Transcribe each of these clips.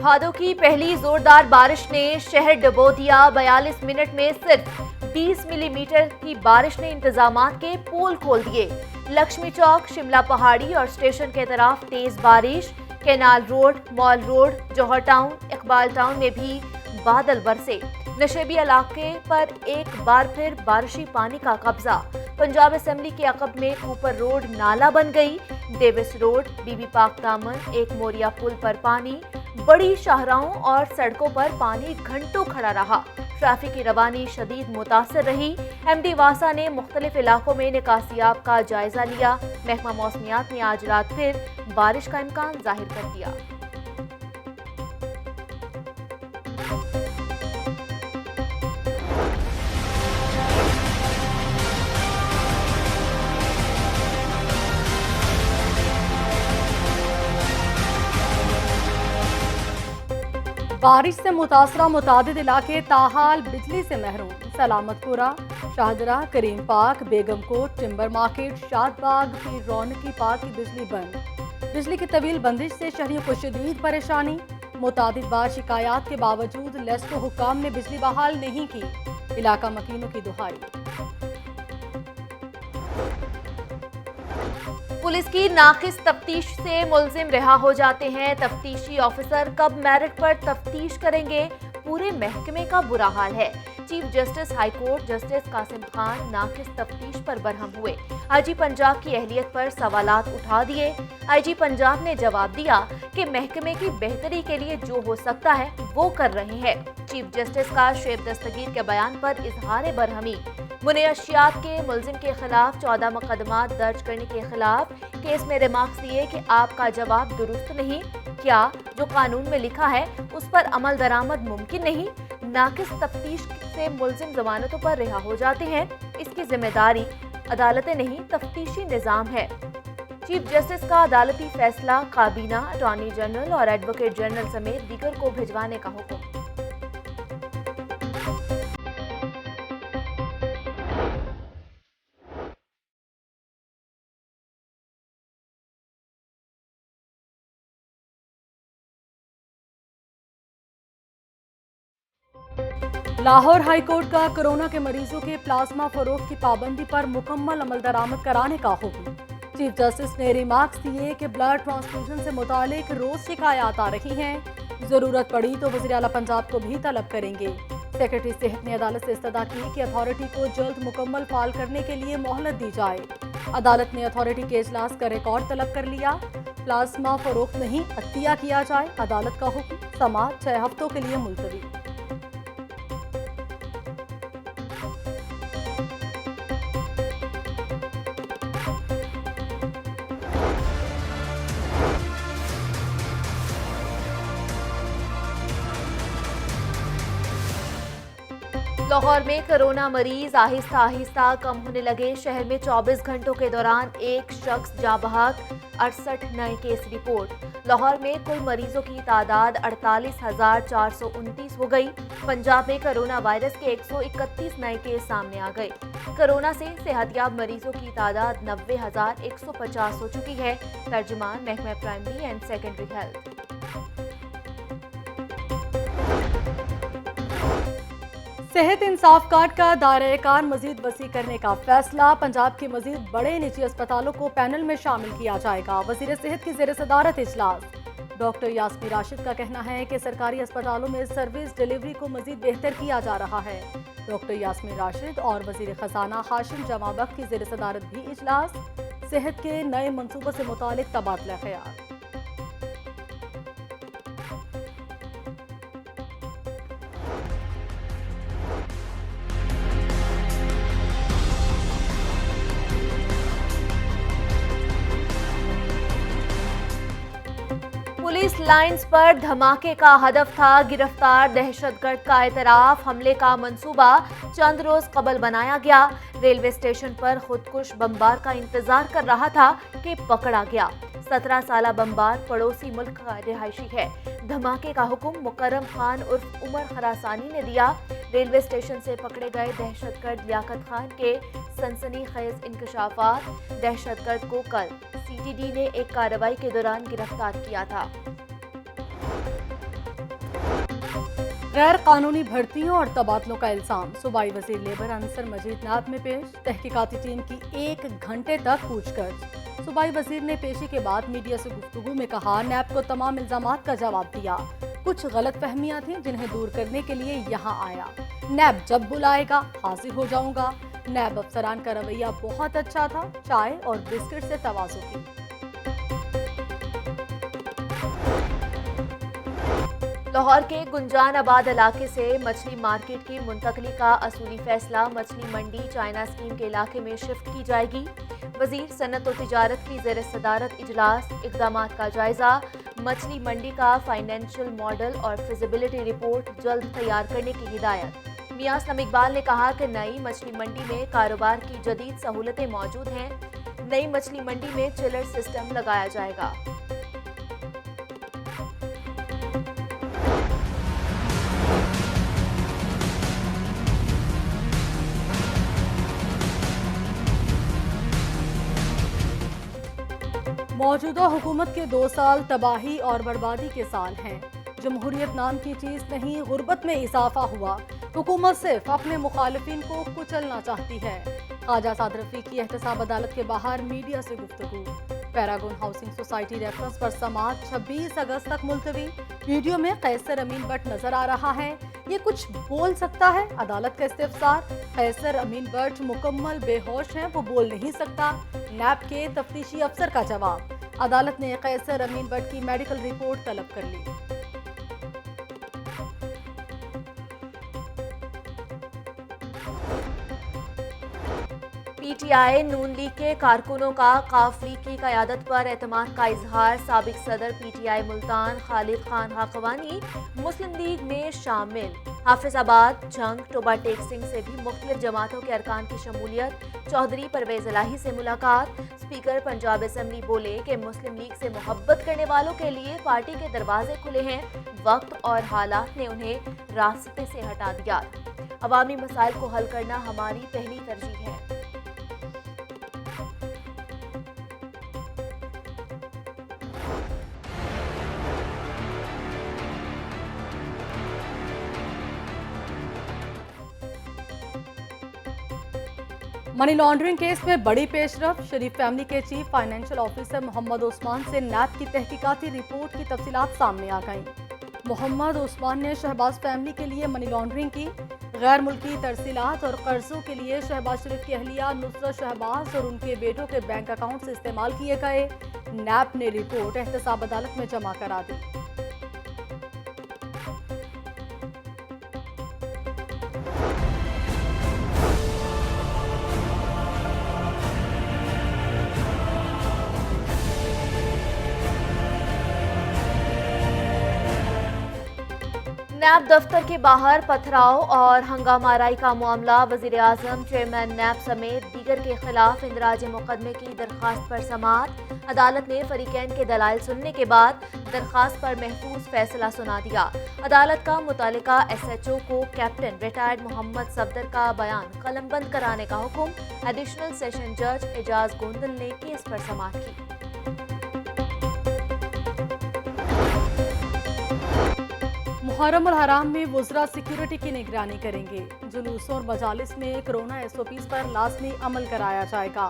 भादों की पहली जोरदार बारिश ने शहर डुबो दिया। 42 मिनट में सिर्फ 20 मिलीमीटर की बारिश ने इंतजामात के पोल खोल दिए। लक्ष्मी चौक, शिमला पहाड़ी और स्टेशन के तरफ तेज बारिश। कैनाल रोड, मॉल रोड, जौहर टाउन, इकबाल टाउन में भी बादल बरसे। नशेबी इलाके पर एक बार फिर बारिशी पानी का कब्जा। पंजाब असेंबली के अकब में कूपर रोड नाला बन गई। डेविस रोड, बीबी पाक दामन, एक मोरिया पुल पर पानी। बड़ी शाहराहों और सड़कों पर पानी घंटों खड़ा रहा। ट्रैफिक की रवानी शदीद मुतासर रही। एमडी वासा ने मुख्तलिफ इलाकों में निकासियाब का जायजा लिया। महकमा मौसमियात ने आज रात फिर बारिश का इम्कान जाहिर कर दिया। बारिश से मुतासरा मुतादिद इलाके ताहाल बिजली से महरूम। सलामतपुरा, शाहजरा, करीम पार्क, बेगमकोट, टिम्बर मार्केट, शादबाग, पीर रौनकी पार्क की बिजली बंद। बिजली की तवील बंदिश से शहरियों को शदीद परेशानी। मुतादिद बार शिकायत के बावजूद लेस्को हुक्काम ने बिजली बहाल नहीं की। इलाका मकीनों की दुहाई। पुलिस की नाकिस तफ्तीश से मुलजिम रिहा हो जाते हैं। तफ्तीशी ऑफिसर कब मेरिट पर तफ्तीश करेंगे, पूरे महकमे का बुरा हाल है। Chief justice high court justice Qasim Khan नाकिस तफ्तीश पर बरहम हुए। आईजी पंजाब की अहलियत पर सवालात उठा दिए। आईजी पंजाब ने जवाब दिया कि महकमे की बेहतरी के लिए जो हो सकता है वो कर रहे हैं। चीफ जस्टिस का शुएब दस्तगीर के बयान पर इजहार बरहमी। मुनशियात के मुलजिम के खिलाफ 14 मुकदमा दर्ज करने के खिलाफ केस में रिमार्क्स दिए कि आपका जवाब दुरुस्त नहीं। क्या जो कानून में लिखा है उस पर अमल दरामद मुमकिन नहीं। नाकिस तफ्तीश से मुलजिम जमानतों पर रिहा हो जाते हैं। इसकी जिम्मेदारी अदालतें नहीं, तफ्तीशी निजाम है। चीफ जस्टिस का अदालती फैसला काबीना, अटॉर्नी जनरल और एडवोकेट जनरल समेत दीगर को भिजवाने का हुक्म। लाहौर हाई कोर्ट का कोरोना के मरीजों के प्लाज्मा फरोख्त की पाबंदी पर मुकम्मल अमल दरामद कराने का हुक्म। चीफ जस्टिस ने रिमार्क्स दिए कि ब्लड ट्रांसफ्यूजन से मुतालिक रोज शिकायत आ रही हैं। जरूरत पड़ी तो वज़ीर आला पंजाब को भी तलब करेंगे। सेक्रेटरी सेहत ने अदालत से इस्तदा की कि अथॉरिटी को जल्द मुकम्मल फाल करने के लिए मोहलत दी जाए। अदालत ने अथॉरिटी के इजलास का रिकॉर्ड तलब कर लिया। प्लाज्मा फरोख्त नहीं, अतिया किया जाए, अदालत का हुक्म। समाअत 6 हफ्तों के लिए मुलतवी। लाहौर में कोरोना मरीज आहिस्ता आहिस्ता कम होने लगे। शहर में 24 घंटों के दौरान एक शख्स जाँ बहक, 68 नए केस रिपोर्ट। लाहौर में कुल मरीजों की तादाद 48,429 हो गई। पंजाब में कोरोना वायरस के 131 नए केस सामने आ गए। कोरोना से सेहतयाब मरीजों की तादाद 90,150 हो चुकी है। तर्जुमान महकमा प्राइमरी एंड सेकेंडरी हेल्थ। सेहत इंसाफ कार्ड का दायरा कार मजीद वसी करने का फैसला। पंजाब के मजीद बड़े निजी अस्पतालों को पैनल में शामिल किया जाएगा। वजीर सेहत की ज़ेर सदारत इजलास। डॉक्टर यास्मीन राशिद का कहना है कि सरकारी अस्पतालों में सर्विस डिलीवरी को मजीद बेहतर किया जा रहा है। डॉक्टर यास्मीन राशिद और वजीर खजाना हाशिम जमाबख्त की ज़ेर सदारत भी इजलास। सेहत के नए मनसूबों से मुतालिक तबादला ख्याल। पुलिस लाइंस पर धमाके का हदफ था। गिरफ्तार दहशतगर्द का एतराफ। हमले का मंसूबा चंद रोज कबल बनाया गया। रेलवे स्टेशन पर खुदकुश बमबार का इंतजार कर रहा था कि पकड़ा गया। 17 साला बमबार पड़ोसी मुल्क का रिहायशी है। धमाके का हुक्म मुकर्रम खान उर्फ उमर खरासानी ने दिया। रेलवे स्टेशन से पकड़े गए दहशतगर्द लियाकत खान के सनसनीखेज इंकशाफात। दहशतगर्द को कल सीटीडी ने एक कार्रवाई के दौरान गिरफ्तार किया था। गैर कानूनी भर्तियों और तबादलों का इल्जाम सूबाई वजीर लेबर अंसर मजीद नाथ में पेश। तहकीकाती टीम की 1 घंटे तक पूछताछ। सूबाई वजीर ने पेशी के बाद मीडिया से गुफ्तगू में कहा, नैब को तमाम इल्जामात का जवाब दिया। कुछ गलत फहमियां थी जिन्हें दूर करने के लिए यहाँ आया। नैब जब बुलाएगा हाजिर हो जाऊंगा। नैब अफसरान का रवैया बहुत अच्छा था, चाय और बिस्किट से तवाज़ु की। लाहौर के गुंजान आबाद इलाके से मछली मार्केट की मुंतकली का असूली फैसला मछली मंडी चाइना स्कीम के इलाके में शिफ्ट की जाएगी। वजीर सनत और तिजारत की ज़ेर सदारत इजलास, इक़दामात का जायजा। मछली मंडी का फाइनेंशियल मॉडल और फिजिबिलिटी रिपोर्ट जल्द तैयार करने की हिदायत। मियां असलम इकबाल ने कहा कि नई मछली मंडी में कारोबार की जदीद सहूलतें मौजूद हैं। नई मछली मंडी में चिलर सिस्टम लगाया जाएगा। मौजूदा हुकूमत के 2 साल तबाही और बर्बादी के साल हैं। जमहूरियत नाम की चीज़ नहीं, गुर्बत में इजाफा हुआ। हुकूमत सिर्फ अपने मुखालिफिन को कुचलना चाहती है। ख्वाजा साद रफीक की एहतसाब अदालत के बाहर मीडिया से गुफ्तगू। पैरागॉन हाउसिंग सोसाइटी रेफरेंस पर समाअत 26 अगस्त तक मुलतवी। वीडियो में कैसर अमीन बट नजर आ रहा है। ये कुछ बोल सकता है? अदालत का इस्तिफसार। कैसर अमीन बट मुकम्मल बेहोश हैं, वो बोल नहीं सकता। नैब के तफ्तीशी अफसर का जवाब। अदालत ने कैसर अमीन बट की मेडिकल रिपोर्ट तलब कर ली। पीटीआई नून लीग के कारकुनों का काफ लीग की क़यादत पर एतमाद का इजहार। साबिक सदर पीटीआई मुल्तान खालिद खान हाकवानी मुस्लिम लीग में शामिल। हाफिजाबाद, जंग, टोबा टेक सिंह से भी मुख्तलिफ जमातों के अरकान की शमूलियत। चौधरी परवेज इलाही से मुलाकात। स्पीकर पंजाब असम्बली बोले कि मुस्लिम लीग से मोहब्बत करने वालों के लिए पार्टी के दरवाजे खुले हैं। वक्त और हालात ने उन्हें रास्ते से हटा दिया। अवामी मसाइल को हल करना हमारी पहली तरजीह है। मनी लॉन्ड्रिंग केस में बड़ी पेशरफ। शरीफ फैमिली के chief financial officer Mohammad Usman से नैब की तहकीकाती रिपोर्ट की तफसीलात सामने आ गईं। मोहम्मद उस्मान ने शहबाज फैमिली के लिए मनी लॉन्ड्रिंग की। गैर मुल्की तरसीलात और कर्जों के लिए शहबाज शरीफ की अहलिया नुसरत शहबाज और उनके बेटों के बैंक अकाउंट से इस्तेमाल किए गए। नैब ने रिपोर्ट एहतसाब अदालत में जमा करा दी। नैब दफ्तर के बाहर पथराव और हंगामाराई का मामला। वजीर आजम, चेयरमैन नैब समेत दीगर के खिलाफ इंदराज मुकदमे की दरख्वास्त पर समाअत। अदालत ने फरीकैन के दलाइल सुनने के बाद दरख्वास्त पर महफूज फैसला सुना दिया। अदालत का मुतालिका SHO को कैप्टन रिटायर्ड मोहम्मद सफदर का बयान कलमबंद कराने का हुक्म। एडिशनल सेशन जज एजाज गोंदल ने केस पर समाअत की। मुहर्रम और हराम में वुज़रा सिक्योरिटी की निगरानी करेंगे। जुलूसों और मजालिस में कोरोना SOPs पर लाजमी अमल कराया जाएगा।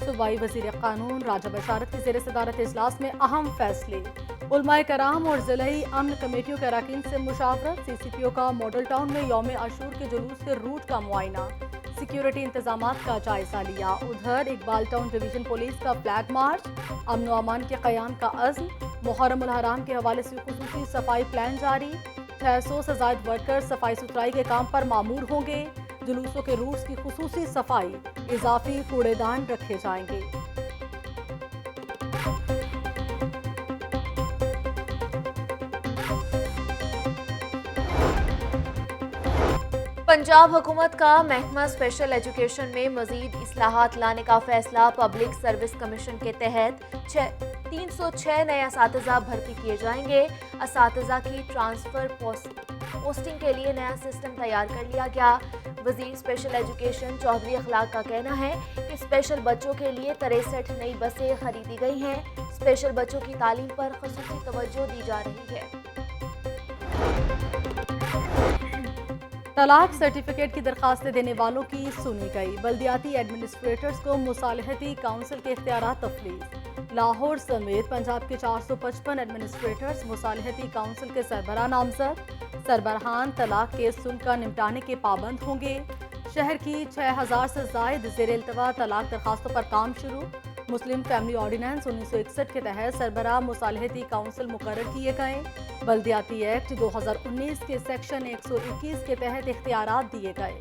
सूबाई वज़ीर कानून राजा बशारत की ज़ेर सदारत इजलास में अहम फैसले। उलमाए कराम और ज़िलाई अमन कमेटियों के अरकान से मुशावरत। CCPO का मॉडल टाउन में यौम आशूर के जुलूस के रूट का मुआयना। सिक्योरिटी इंतजामात का जायजा लिया। उधर इकबाल टाउन डिवीजन पुलिस का फ्लैग मार्च। अमन व अमान के क़याम का अज़्म। मुहर्रम उल हराम के हवाले से खुसूसी सफाई प्लान जारी। 600 से ज़ायद वर्कर सफाई सुथराई के काम पर मामूर होंगे। जुलूसों के रूट्स की खुसूसी सफाई, इजाफी कूड़ेदान रखे जाएंगे। पंजाब हुकूमत का महकमा स्पेशल एजुकेशन में मजीद इस्लाहात लाने का फैसला। पब्लिक सर्विस कमीशन के तहत 306 नए असातिज़ा भर्ती किए जाएंगे। असातिज़ा की ट्रांसफ़र पोस्टिंग के लिए नया सिस्टम तैयार कर लिया गया। वजीर स्पेशल एजुकेशन चौधरी अखलाक का कहना है कि स्पेशल बच्चों के लिए 63 नई बसें खरीदी गई हैं। स्पेशल बच्चों की तालीम पर खुसूसी तवज्जो दी जा रही है। तलाक सर्टिफिकेट की दरखास्तें देने वालों की सुनी गई। बल्दियाती एडमिनिस्ट्रेटर्स को मुसालहती काउंसिल के इख्तियारात तफवीज़। लाहौर समेत पंजाब के 455 एडमिनिस्ट्रेटर्स मुसालहती काउंसिल के सरबराह नामजद। सरबराहान तलाक केस सुनकर निपटाने के पाबंद होंगे। शहर की 6000 से जायद ज़ेर इल्तवा तलाक दरखास्तों पर काम शुरू। मुस्लिम फैमिली ऑर्डिनेंस 1961 के तहत सरबराह मुसालहती काउंसिल मुकर्रर किए गए। बल्दियाती एक्ट 2019 के सेक्शन 121 के तहत इख्तियारात दिए गए।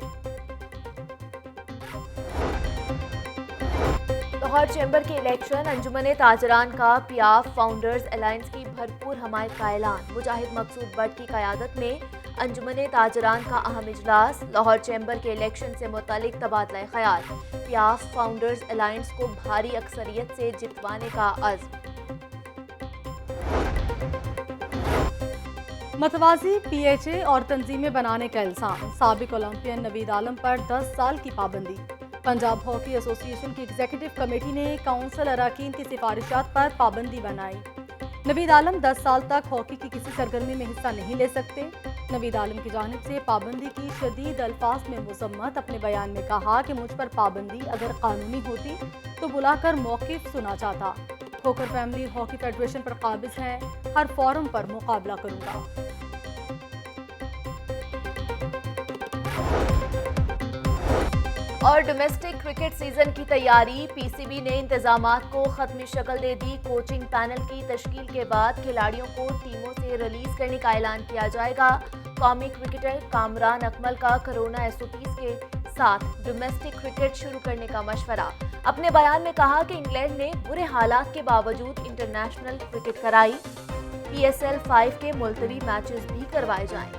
लाहौर चैम्बर के इलेक्शन, अंजुमन ताजरान का पियाफ फाउंडर्स अलायंस की भरपूर हमायत का ऐलान। मुजाहिद मकसूद भट्ट की क़यादत में अंजुमन ताजरान का अहम इजलास। लाहौर चैम्बर के इलेक्शन से मुतालिक तबादला ख्याल। पियाफ फाउंडर्स अलायंस को भारी अक्सरियत से जितवाने का अज़्म। मतवाजी PHA और तंजीमें बनाने का इल्जाम। साबिक ओलंपियन नवीद आलम पर 10 साल की पाबंदी। पंजाब हॉकी एसोसिएशन की एग्जीक्यूटिव कमेटी ने काउंसिल अरकान की सिफारिशात पर पाबंदी बनाई। नवीद आलम 10 साल तक हॉकी की किसी सरगर्मी में हिस्सा नहीं ले सकते। नवीद आलम की जानिब से पाबंदी की शदीद अल्फाज में मुजम्मत। अपने बयान में कहा कि मुझ पर पाबंदी अगर कानूनी होती तो बुलाकर मौक़िफ़ सुना चाहता। खोकर फैमिली हॉकी फेडरेशन पर काबिज है, हर फोरम पर मुकाबला करूंगा। और डोमेस्टिक क्रिकेट सीजन की तैयारी। PCB ने इंतजामात को खत्मी शक्ल दे दी। कोचिंग पैनल की तश्कील के बाद खिलाड़ियों को टीमों से रिलीज करने का ऐलान किया जाएगा। कौमी क्रिकेटर कामरान अकमल का कोरोना SOPs के साथ डोमेस्टिक क्रिकेट शुरू करने का मशवरा। अपने बयान में कहा कि इंग्लैंड ने बुरे हालात के बावजूद इंटरनेशनल क्रिकेट कराई। PSL 5 के मुलतवी मैचेस भी करवाए जाएं।